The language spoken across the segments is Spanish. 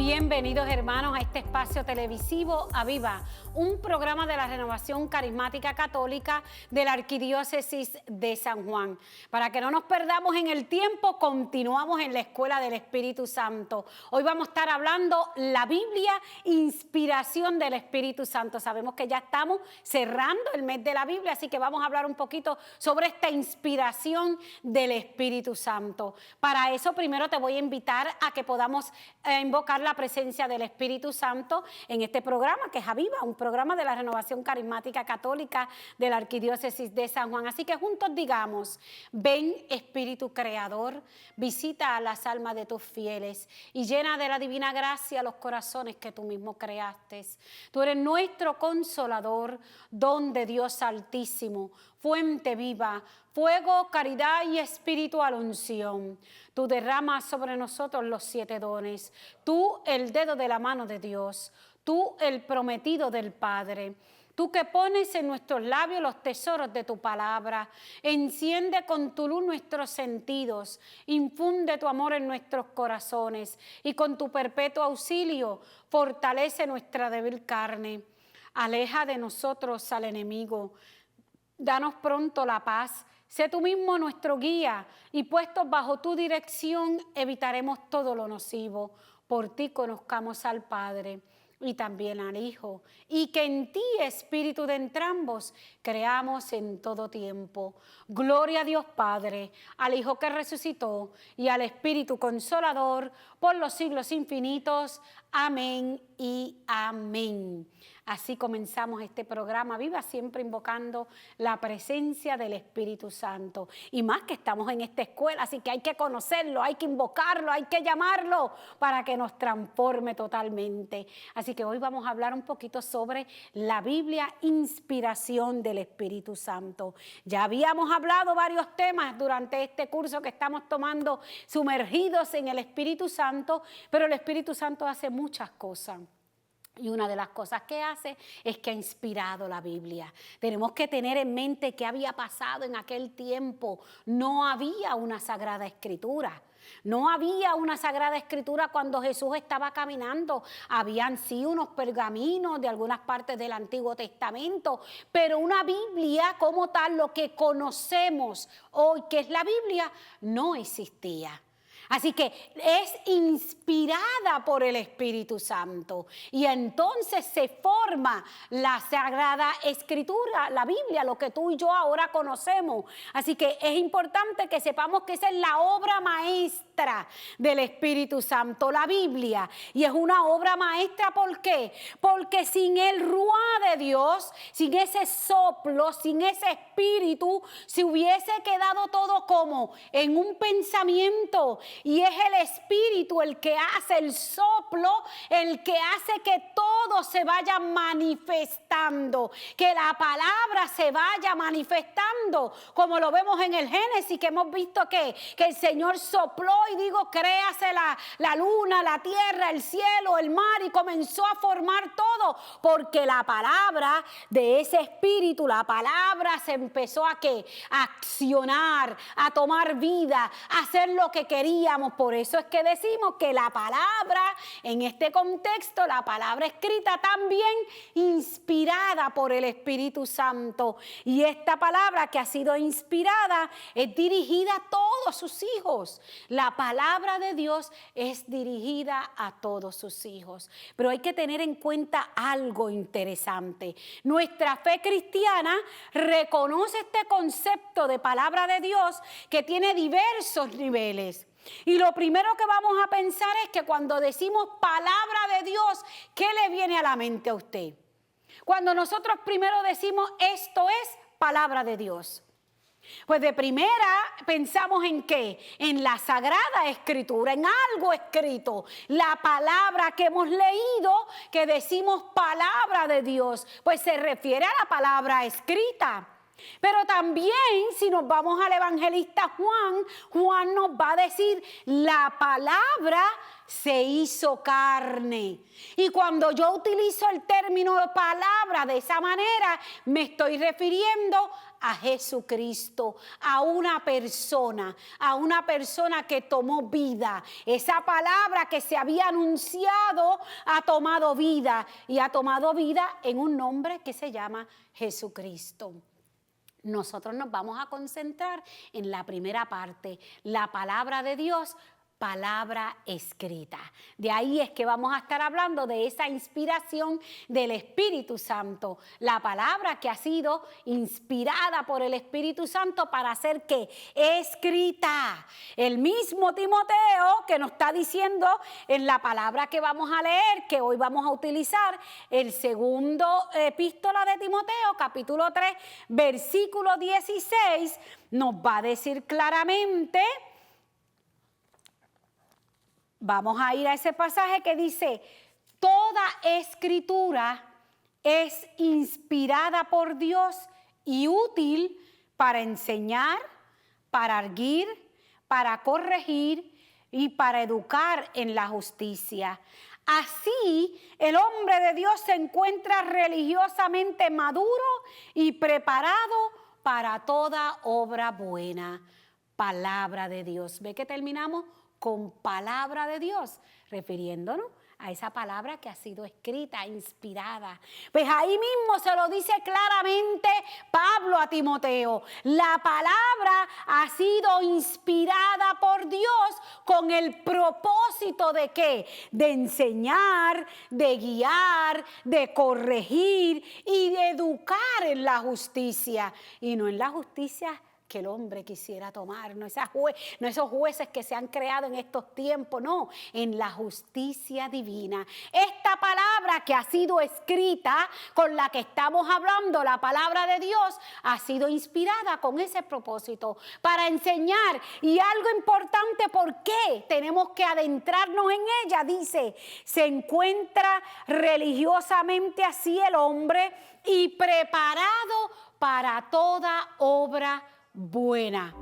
Bienvenidos hermanos a este espacio televisivo Aviva, un programa de la Renovación Carismática Católica de la Arquidiócesis de San Juan. Para que no nos perdamos en el tiempo, continuamos en la Escuela del Espíritu Santo. Hoy vamos a estar hablando la Biblia, inspiración del Espíritu Santo. Sabemos que ya estamos cerrando el mes de la Biblia, así que vamos a hablar un poquito sobre esta inspiración del Espíritu Santo. Para eso primero te voy a invitar a que podamos invocar la presencia del Espíritu Santo en este programa que es Aviva, un programa de la Renovación Carismática Católica de la Arquidiócesis de San Juan. Así que juntos digamos: ven Espíritu Creador, visita a las almas de tus fieles y llena de la divina gracia los corazones que tú mismo creaste. Tú eres nuestro consolador, don de Dios Altísimo, fuente viva, fuego, caridad y espiritual unción. Tú derramas sobre nosotros los 7 dones. Tú el dedo de la mano de Dios. Tú el prometido del Padre. Tú que pones en nuestros labios los tesoros de tu palabra. Enciende con tu luz nuestros sentidos. Infunde tu amor en nuestros corazones. Y con tu perpetuo auxilio fortalece nuestra débil carne. Aleja de nosotros al enemigo. Danos pronto la paz. Sé tú mismo nuestro guía y puestos bajo tu dirección evitaremos todo lo nocivo. Por ti conozcamos al Padre y también al Hijo, y que en ti, Espíritu de entrambos, creamos en todo tiempo. Gloria a Dios Padre, al Hijo que resucitó y al Espíritu Consolador por los siglos infinitos. Amén y amén. Así comenzamos este programa Viva, siempre invocando la presencia del Espíritu Santo. Y más que estamos en esta escuela, así que hay que conocerlo, hay que invocarlo, hay que llamarlo para que nos transforme totalmente. Así que hoy vamos a hablar un poquito sobre la Biblia, inspiración del Espíritu Santo. Ya habíamos hablado varios temas durante este curso que estamos tomando, sumergidos en el Espíritu Santo, pero el Espíritu Santo hace muchas cosas. Y una de las cosas que hace es que ha inspirado la Biblia. Tenemos que tener en mente qué había pasado en aquel tiempo. No había una Sagrada Escritura. No había una Sagrada Escritura cuando Jesús estaba caminando. Habían sí unos pergaminos de algunas partes del Antiguo Testamento, pero una Biblia como tal, lo que conocemos hoy que es la Biblia, no existía. Así que es inspirada por el Espíritu Santo y entonces se forma la Sagrada Escritura, la Biblia, lo que tú y yo ahora conocemos. Así que es importante que sepamos que esa es la obra maestra del Espíritu Santo, la Biblia. Y es una obra maestra, ¿por qué? Porque sin el ruá de Dios, sin ese soplo, sin ese espíritu, se hubiese quedado todo como en un pensamiento. Y es el Espíritu el que hace el soplo, el que hace que todo se vaya manifestando, que la palabra se vaya manifestando, como lo vemos en el Génesis, que hemos visto que el Señor sopló y digo, créase la luna, la tierra, el cielo, el mar, y comenzó a formar todo, porque la palabra de ese Espíritu, la palabra se empezó a accionar, a tomar vida, a hacer lo que quería. Por eso es que decimos que la palabra, en este contexto, la palabra escrita también inspirada por el Espíritu Santo. Y esta palabra que ha sido inspirada es dirigida a todos sus hijos. La palabra de Dios es dirigida a todos sus hijos. Pero hay que tener en cuenta algo interesante. Nuestra fe cristiana reconoce este concepto de palabra de Dios que tiene diversos niveles. Y lo primero que vamos a pensar es que cuando decimos palabra de Dios, ¿qué le viene a la mente a usted? Cuando nosotros primero decimos esto es palabra de Dios. Pues de primera pensamos en ¿qué? En la Sagrada Escritura, en algo escrito. La palabra que hemos leído, que decimos palabra de Dios, pues se refiere a la palabra escrita. Pero también si nos vamos al evangelista Juan, Juan nos va a decir, la palabra se hizo carne. Y cuando yo utilizo el término de palabra de esa manera, me estoy refiriendo a Jesucristo, a una persona que tomó vida. Esa palabra que se había anunciado ha tomado vida y ha tomado vida en un nombre que se llama Jesucristo. Nosotros nos vamos a concentrar en la primera parte, la palabra de Dios, palabra escrita. De ahí es que vamos a estar hablando de esa inspiración del Espíritu Santo, la palabra que ha sido inspirada por el Espíritu Santo para ser ¿qué? Escrita. El mismo Timoteo que nos está diciendo en la palabra que vamos a leer, que hoy vamos a utilizar, el segundo epístola de Timoteo, capítulo 3, versículo 16, nos va a decir claramente. Vamos a ir a ese pasaje que dice, toda escritura es inspirada por Dios y útil para enseñar, para arguir, para corregir y para educar en la justicia. Así, el hombre de Dios se encuentra religiosamente maduro y preparado para toda obra buena. Palabra de Dios. ¿Ve que terminamos con palabra de Dios? Refiriéndonos a esa palabra que ha sido escrita, inspirada. Pues ahí mismo se lo dice claramente Pablo a Timoteo. La palabra ha sido inspirada por Dios con el propósito de ¿qué? De enseñar, de guiar, de corregir y de educar en la justicia. Y no en la justicia que el hombre quisiera tomar, no esos jueces que se han creado en estos tiempos, no, en la justicia divina. Esta palabra que ha sido escrita, con la que estamos hablando, la palabra de Dios, ha sido inspirada con ese propósito, para enseñar. Y algo importante, ¿por qué tenemos que adentrarnos en ella? Dice, se encuentra religiosamente así el hombre y preparado para toda obra buena.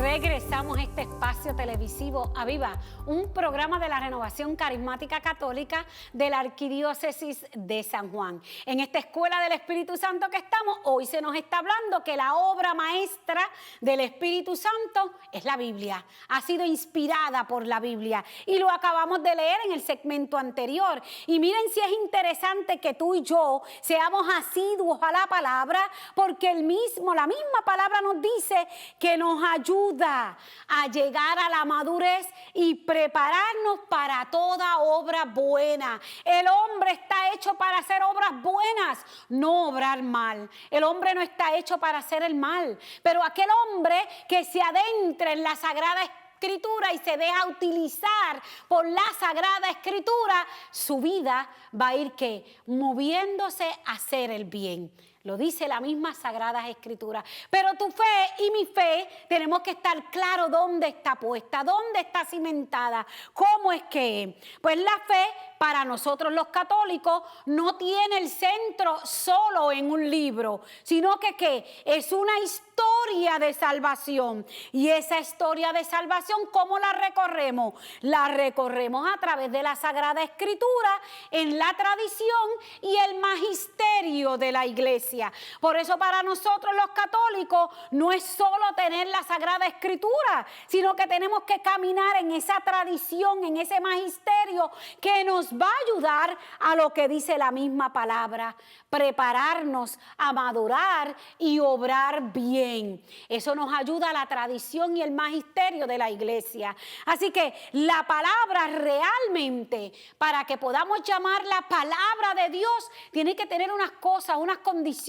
Regresamos a este espacio televisivo Aviva, un programa de la Renovación Carismática Católica de la Arquidiócesis de San Juan. En esta Escuela del Espíritu Santo que estamos, hoy se nos está hablando que la obra maestra del Espíritu Santo es la Biblia. Ha sido inspirada por la Biblia y lo acabamos de leer en el segmento anterior. Y miren si es interesante que tú y yo seamos asiduos a la palabra, porque la misma palabra nos dice que nos ayuda a llegar a la madurez y prepararnos para toda obra buena. El hombre está hecho para hacer obras buenas, no obrar mal. El hombre no está hecho para hacer el mal, pero aquel hombre que se adentra en la Sagrada Escritura y se deja utilizar por la Sagrada Escritura, su vida va a ir ¿qué? Moviéndose a hacer el bien. Lo dice la misma Sagrada Escritura. Pero tu fe y mi fe tenemos que estar claro dónde está puesta, dónde está cimentada, cómo es que. Pues la fe para nosotros los católicos no tiene el centro solo en un libro, sino que ¿qué? Es una historia de salvación. Y esa historia de salvación, ¿cómo la recorremos? La recorremos a través de la Sagrada Escritura, en la tradición y el magisterio de la Iglesia. Por eso para nosotros los católicos no es solo tener la Sagrada Escritura, sino que tenemos que caminar en esa tradición, en ese magisterio que nos va a ayudar a lo que dice la misma palabra, prepararnos a madurar y obrar bien. Eso nos ayuda a la tradición y el magisterio de la Iglesia. Así que la palabra realmente, para que podamos llamar la palabra de Dios, tiene que tener unas cosas, unas condiciones.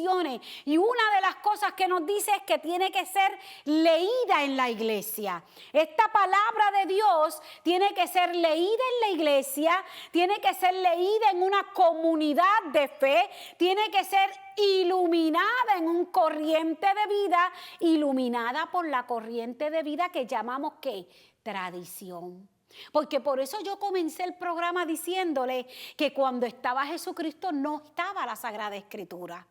Y una de las cosas que nos dice es que tiene que ser leída en la iglesia. Esta palabra de Dios tiene que ser leída en la iglesia, tiene que ser leída en una comunidad de fe, tiene que ser iluminada en un corriente de vida, iluminada por la corriente de vida que llamamos ¿qué? Tradición. Porque por eso yo comencé el programa diciéndole que cuando estaba Jesucristo no estaba la Sagrada Escritura.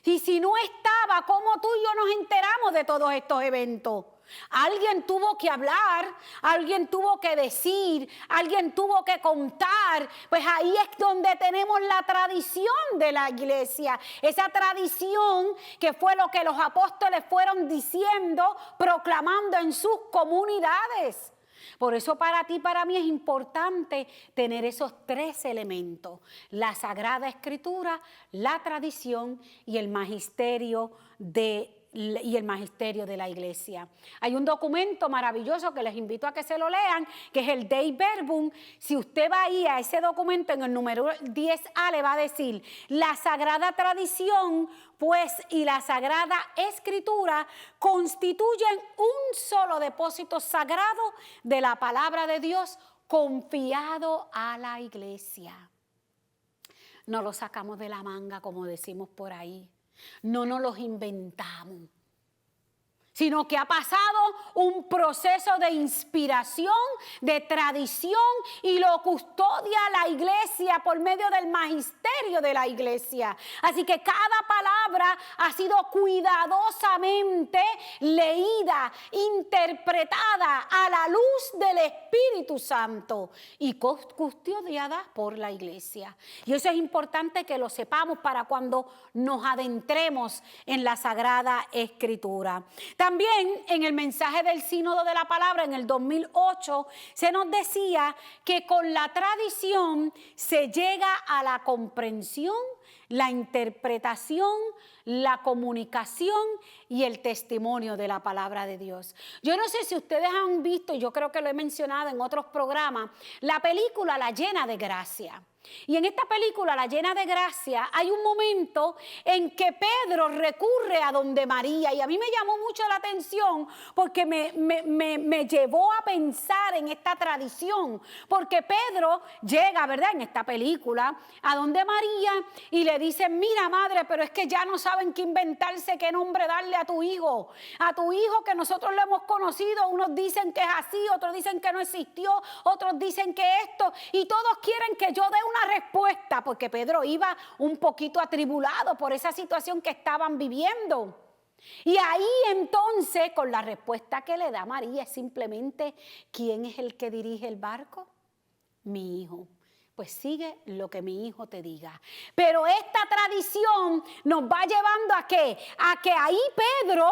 Y si no estaba, ¿cómo tú y yo nos enteramos de todos estos eventos? Alguien tuvo que hablar, alguien tuvo que decir, alguien tuvo que contar. Pues ahí es donde tenemos la tradición de la iglesia. Esa tradición que fue lo que los apóstoles fueron diciendo, proclamando en sus comunidades. Por eso para ti y para mí es importante tener esos tres elementos: la Sagrada Escritura, la tradición y el magisterio de la iglesia. Hay un documento maravilloso que les invito a que se lo lean, que es el Dei Verbum. Si usted va ahí a ese documento, en el número 10A le va a decir: la sagrada tradición, pues, y la sagrada escritura constituyen un solo depósito sagrado de la palabra de Dios confiado a la iglesia. No lo sacamos de la manga, como decimos por ahí. No nos los inventamos, sino que ha pasado un proceso de inspiración, de tradición, y lo custodia la iglesia por medio del magisterio de la iglesia. Así que cada palabra ha sido cuidadosamente leída, interpretada a la luz del Espíritu Santo y custodiada por la iglesia. Y eso es importante que lo sepamos para cuando nos adentremos en la Sagrada Escritura. También en el mensaje del Sínodo de la Palabra en el 2008 se nos decía que con la tradición se llega a la comprensión, la interpretación, la comunicación y el testimonio de la palabra de Dios. Yo no sé si ustedes han visto, y yo creo que lo he mencionado en otros programas, la película La Llena de Gracia. Y en esta película, La Llena de Gracia, hay un momento en que Pedro recurre a donde María, y a mí me llamó mucho la atención porque me llevó a pensar en esta tradición, porque Pedro llega, ¿verdad?, en esta película, a donde María, y le dice: mira, madre, pero es que ya no saben qué inventarse, qué nombre darle a tu hijo que nosotros lo hemos conocido. Unos dicen que es así, otros dicen que no existió, otros dicen que esto, y todos quieren que yo dé una respuesta, porque Pedro iba un poquito atribulado por esa situación que estaban viviendo. Y ahí entonces, con la respuesta que le da María, es simplemente: ¿quién es el que dirige el barco? Mi hijo. Pues sigue lo que mi hijo te diga. Pero esta tradición nos va llevando ¿a qué? A que ahí Pedro,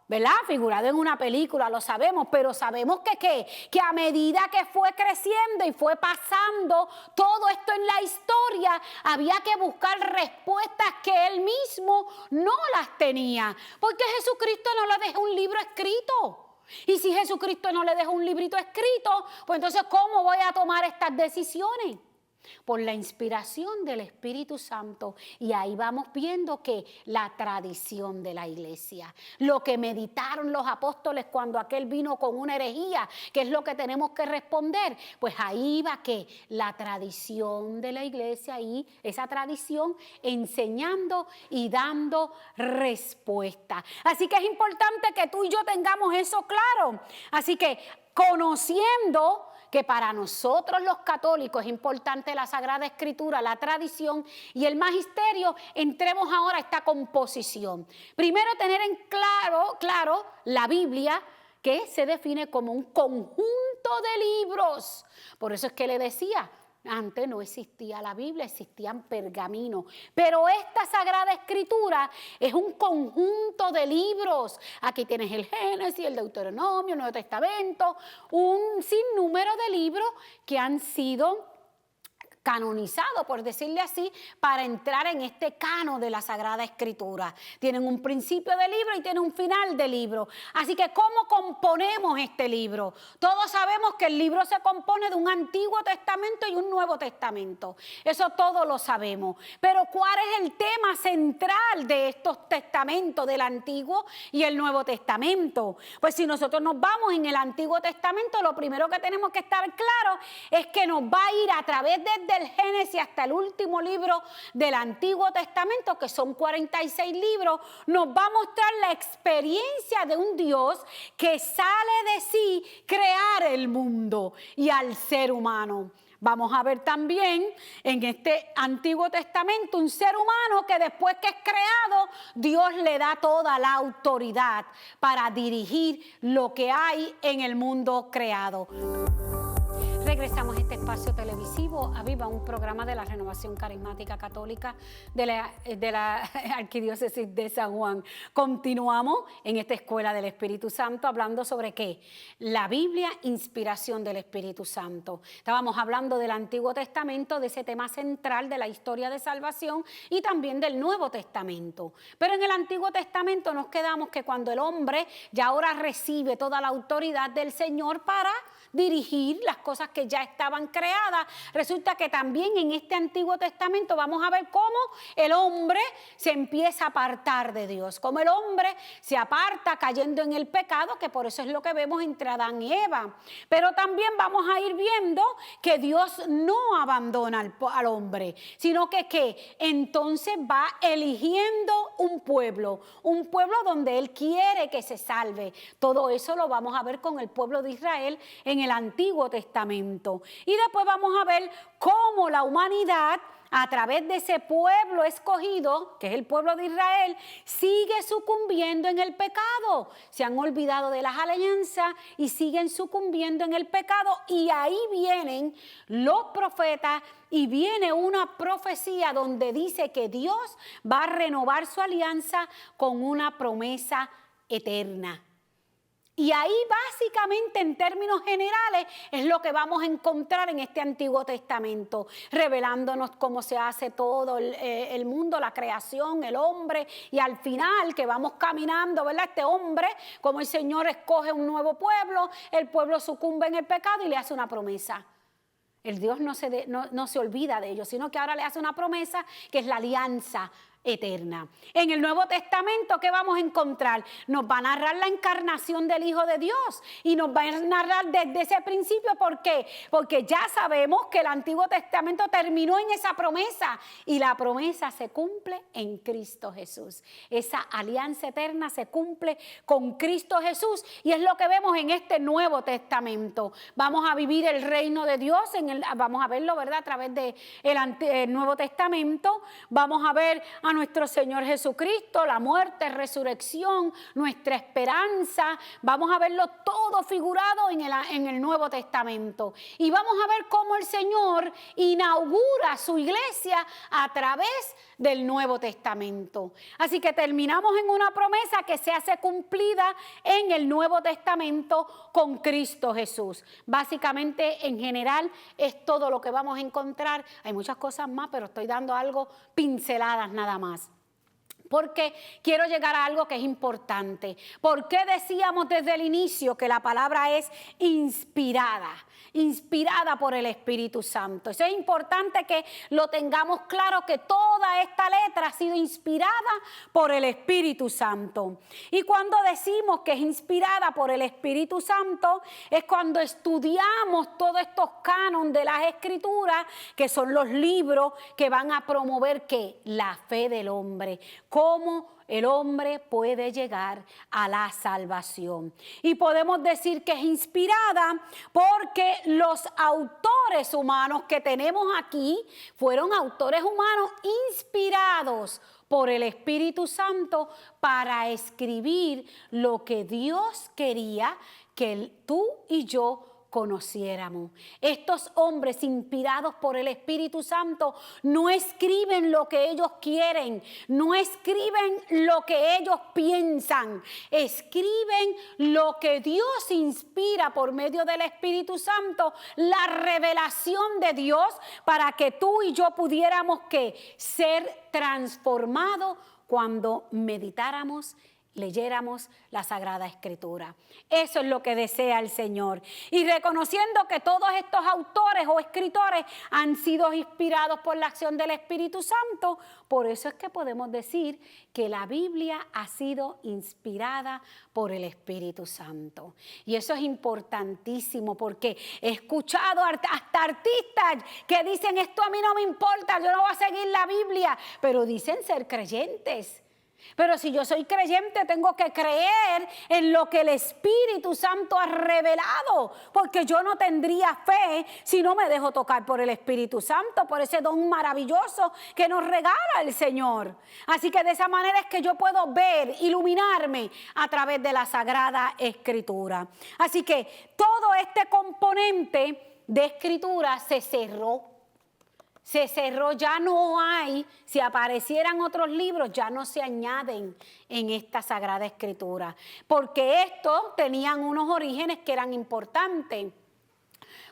¿verdad?, figurado en una película, lo sabemos, pero sabemos que a medida que fue creciendo y fue pasando todo esto en la historia, había que buscar respuestas que él mismo no las tenía, porque Jesucristo no le dejó un libro escrito. Y si Jesucristo no le dejó un librito escrito, pues entonces ¿cómo voy a tomar estas decisiones? Por la inspiración del Espíritu Santo. Y ahí vamos viendo que la tradición de la iglesia, lo que meditaron los apóstoles cuando aquel vino con una herejía, que es lo que tenemos que responder, pues ahí va que la tradición de la iglesia, y esa tradición enseñando y dando respuesta. Así que es importante que tú y yo tengamos eso claro. Así que conociendo que para nosotros los católicos es importante la Sagrada Escritura, la tradición y el magisterio, entremos ahora a esta composición. Primero, tener en claro la Biblia, que se define como un conjunto de libros. Por eso es que le decía, antes no existía la Biblia, existían pergaminos. Pero esta Sagrada Escritura es un conjunto de libros. Aquí tienes el Génesis, el Deuteronomio, el Nuevo Testamento, un sinnúmero de libros que han sido canonizado, por decirle así, para entrar en este canon de la Sagrada Escritura. Tienen un principio de libro y tienen un final de libro. Así que, ¿cómo componemos este libro? Todos sabemos que el libro se compone de un Antiguo Testamento y un Nuevo Testamento. Eso todos lo sabemos. Pero ¿cuál es el tema central de estos testamentos, del Antiguo y el Nuevo Testamento? Pues si nosotros nos vamos en el Antiguo Testamento, lo primero que tenemos que estar claro es que nos va a ir a través desde el Génesis hasta el último libro del Antiguo Testamento, que son 46 libros, nos va a mostrar la experiencia de un Dios que sale de sí crear el mundo y al ser humano. Vamos a ver también en este Antiguo Testamento un ser humano que después que es creado, Dios le da toda la autoridad para dirigir lo que hay en el mundo creado. Regresamos a este espacio televisivo, Aviva, un programa de la Renovación Carismática Católica de la Arquidiócesis de San Juan. Continuamos en esta Escuela del Espíritu Santo hablando sobre ¿qué? La Biblia, inspiración del Espíritu Santo. Estábamos hablando del Antiguo Testamento, de ese tema central de la historia de salvación y también del Nuevo Testamento. Pero en el Antiguo Testamento nos quedamos que cuando el hombre ya ahora recibe toda la autoridad del Señor para dirigir las cosas que ya estaban creadas. Resulta que también en este Antiguo Testamento vamos a ver cómo el hombre se empieza a apartar de Dios, cómo el hombre se aparta cayendo en el pecado, que por eso es lo que vemos entre Adán y Eva. Pero también vamos a ir viendo que Dios no abandona al hombre, sino que entonces va eligiendo un pueblo donde Él quiere que se salve. Todo eso lo vamos a ver con el pueblo de Israel en el Antiguo Testamento. Y después vamos a ver cómo la humanidad, a través de ese pueblo escogido, que es el pueblo de Israel, sigue sucumbiendo en el pecado. Se han olvidado de las alianzas y siguen sucumbiendo en el pecado. Y ahí vienen los profetas y viene una profecía donde dice que Dios va a renovar su alianza con una promesa eterna. Y ahí básicamente en términos generales es lo que vamos a encontrar en este Antiguo Testamento, revelándonos cómo se hace todo el mundo, la creación, el hombre, y al final que vamos caminando, ¿verdad? Este hombre, como el Señor escoge un nuevo pueblo, el pueblo sucumbe en el pecado y le hace una promesa. El Dios no se olvida de ellos, sino que ahora le hace una promesa que es la alianza eterna. En el Nuevo Testamento, ¿qué vamos a encontrar? Nos va a narrar la encarnación del Hijo de Dios y nos va a narrar desde ese principio. ¿Por qué? Porque ya sabemos que el Antiguo Testamento terminó en esa promesa y la promesa se cumple en Cristo Jesús. Esa alianza eterna se cumple con Cristo Jesús y es lo que vemos en este Nuevo Testamento. Vamos a vivir el reino de Dios, vamos a verlo, ¿verdad? A través del Nuevo Testamento. Vamos a ver a nuestro Señor Jesucristo, la muerte, resurrección, nuestra esperanza. Vamos a verlo todo figurado en el Nuevo Testamento. Y vamos a ver cómo el Señor inaugura su iglesia a través del Nuevo Testamento. Así que terminamos en una promesa que se hace cumplida en el Nuevo Testamento con Cristo Jesús. Básicamente, en general, es todo lo que vamos a encontrar. Hay muchas cosas más, pero estoy dando algo pinceladas nada más. Porque quiero llegar a algo que es importante. ¿Por qué decíamos desde el inicio que la palabra es inspirada? Inspirada por el Espíritu Santo. Eso es importante que lo tengamos claro, que toda esta letra ha sido inspirada por el Espíritu Santo. Y cuando decimos que es inspirada por el Espíritu Santo, es cuando estudiamos todos estos cánones de las Escrituras, que son los libros que van a promover ¿qué? La fe del hombre. Cómo el hombre puede llegar a la salvación. Y podemos decir que es inspirada porque los autores humanos que tenemos aquí fueron autores humanos inspirados por el Espíritu Santo para escribir lo que Dios quería que tú y yo conociéramos. Estos hombres inspirados por el Espíritu Santo no escriben lo que ellos quieren, no escriben lo que ellos piensan, escriben lo que Dios inspira por medio del Espíritu Santo, la revelación de Dios para que tú y yo pudiéramos ¿qué? Ser transformados cuando meditáramos, leyéramos la Sagrada Escritura. Eso es lo que desea el Señor. Y reconociendo que todos estos autores o escritores han sido inspirados por la acción del Espíritu Santo, por eso es que podemos decir que la Biblia ha sido inspirada por el Espíritu Santo. Y eso es importantísimo porque he escuchado hasta artistas que dicen: esto a mí no me importa, yo no voy a seguir la Biblia, pero dicen ser creyentes. Pero si yo soy creyente, tengo que creer en lo que el Espíritu Santo ha revelado, porque yo no tendría fe si no me dejo tocar por el Espíritu Santo, por ese don maravilloso que nos regala el Señor. Así que de esa manera es que yo puedo ver, iluminarme a través de la Sagrada Escritura. Así que todo este componente de Escritura se cerró. Se cerró, ya no hay, si aparecieran otros libros, ya no se añaden en esta Sagrada Escritura, porque estos tenían unos orígenes que eran importantes.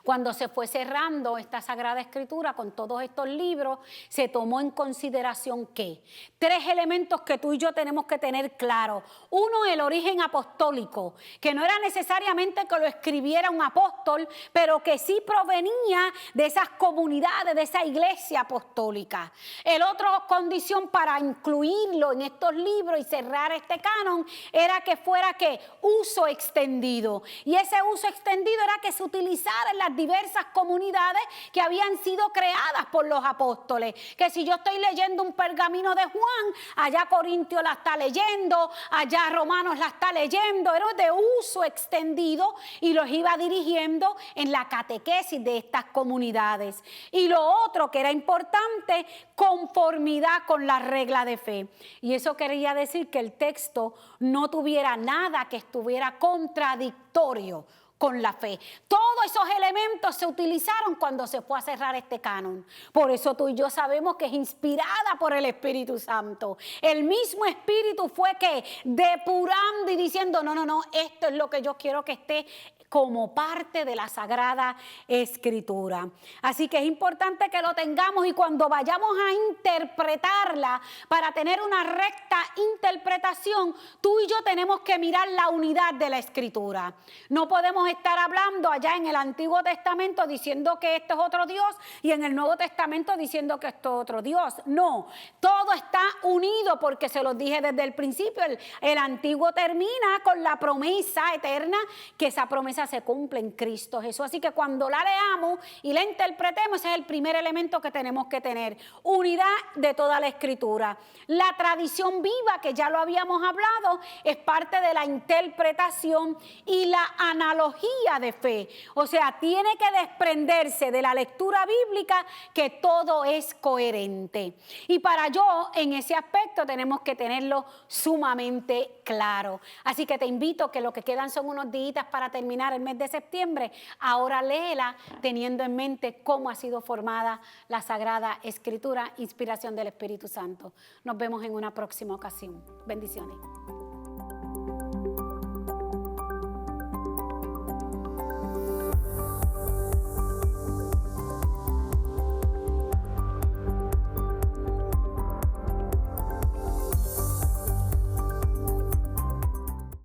Cuando se fue cerrando esta Sagrada Escritura con todos estos libros, se tomó en consideración ¿qué? 3 elementos que tú y yo tenemos que tener claros. Uno, el origen apostólico, que no era necesariamente que lo escribiera un apóstol, pero que sí provenía de esas comunidades, de esa iglesia apostólica. El otro condición para incluirlo en estos libros y cerrar este canon era que fuera ¿qué? Uso extendido. Y ese uso extendido era que se utilizara en las diversas comunidades que habían sido creadas por los apóstoles. Que si yo estoy leyendo un pergamino de Juan, allá Corintio la está leyendo, allá Romanos la está leyendo, era de uso extendido y los iba dirigiendo en la catequesis de estas comunidades. Y lo otro que era importante, conformidad con la regla de fe. Y eso quería decir que el texto no tuviera nada que estuviera contradictorio con la fe. Todos esos elementos se utilizaron cuando se fue a cerrar este canon. Por eso tú y yo sabemos que es inspirada por el Espíritu Santo. El mismo Espíritu fue que depurando y diciendo, no, esto es lo que yo quiero que esté como parte de la Sagrada Escritura. Así que es importante que lo tengamos y cuando vayamos a interpretarla, para tener una recta interpretación, tú y yo tenemos que mirar la unidad de la Escritura. No podemos estar hablando allá en el Antiguo Testamento diciendo que este es otro Dios y en el Nuevo Testamento diciendo que esto es otro Dios. No, todo está unido porque se los dije desde el principio. El Antiguo termina con la promesa eterna, que esa promesa se cumple en Cristo Jesús. Así que cuando la leamos y la interpretemos, ese es el primer elemento que tenemos que tener. Unidad de toda la Escritura. La tradición viva, que ya lo habíamos hablado, es parte de la interpretación y la analogía de fe. O sea, tiene que desprenderse de la lectura bíblica que todo es coherente. Y para yo, en ese aspecto, tenemos que tenerlo sumamente claro. Así que te invito, que lo que quedan son unos días para terminar el mes de septiembre. Ahora léela teniendo en mente cómo ha sido formada la Sagrada Escritura, inspiración del Espíritu Santo. Nos vemos en una próxima ocasión. Bendiciones.